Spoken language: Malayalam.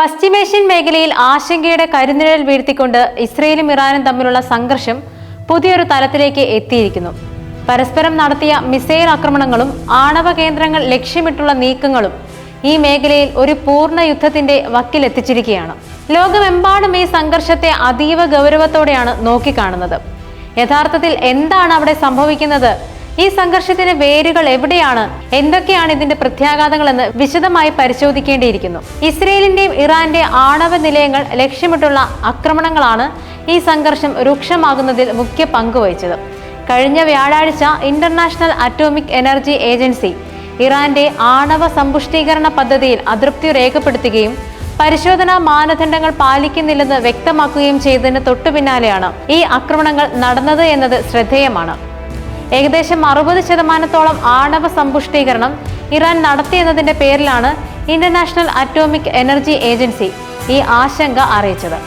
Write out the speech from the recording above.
പശ്ചിമേഷ്യൻ മേഖലയിൽ ആശങ്കയുടെ കരിനിഴൽ വീഴ്ത്തിക്കൊണ്ട് ഇസ്രയേലും ഇറാനും തമ്മിലുള്ള സംഘർഷം പുതിയൊരു തലത്തിലേക്ക് എത്തിയിരിക്കുന്നു. പരസ്പരം നടത്തിയ മിസൈൽ ആക്രമണങ്ങളും ആണവ കേന്ദ്രങ്ങൾ ലക്ഷ്യമിട്ടുള്ള നീക്കങ്ങളും ഈ മേഖലയിൽ ഒരു പൂർണ്ണ യുദ്ധത്തിന്റെ വക്കിലെത്തിച്ചിരിക്കുകയാണ്. ലോകമെമ്പാടും ഈ സംഘർഷത്തെ അതീവ ഗൗരവത്തോടെയാണ് നോക്കിക്കാണുന്നത്. യഥാർത്ഥത്തിൽ എന്താണ് അവിടെ സംഭവിക്കുന്നത്? ഈ സംഘർഷത്തിന്റെ വേരുകൾ എവിടെയാണ്? എന്തൊക്കെയാണ് ഇതിന്റെ പ്രത്യാഘാതങ്ങളെന്ന് വിശദമായി പരിശോധിക്കേണ്ടിയിരിക്കുന്നു. ഇസ്രയേലിന്റെയും ഇറാന്റെ ആണവ നിലയങ്ങൾ ലക്ഷ്യമിട്ടുള്ള ആക്രമണങ്ങളാണ് ഈ സംഘർഷം രൂക്ഷമാകുന്നതിൽ മുഖ്യ പങ്ക് വഹിച്ചത്. കഴിഞ്ഞ വ്യാഴാഴ്ച ഇന്റർനാഷണൽ അറ്റോമിക് എനർജി ഏജൻസി ഇറാന്റെ ആണവ സമ്പുഷ്ടീകരണ പദ്ധതിയിൽ അതൃപ്തി രേഖപ്പെടുത്തുകയും പരിശോധനാ മാനദണ്ഡങ്ങൾ പാലിക്കുന്നില്ലെന്ന് വ്യക്തമാക്കുകയും ചെയ്തതിന് തൊട്ടുപിന്നാലെയാണ് ഈ ആക്രമണങ്ങൾ നടന്നത് എന്നത് ശ്രദ്ധേയമാണ്. ഏകദേശം 60% ആണവ സമ്പുഷ്ടീകരണം ഇറാൻ നടത്തിയെന്നതിന്റെ പേരിലാണ് ഇന്റർനാഷണൽ അറ്റോമിക് എനർജി ഏജൻസി ഈ ആശങ്ക അറിയിച്ചത്.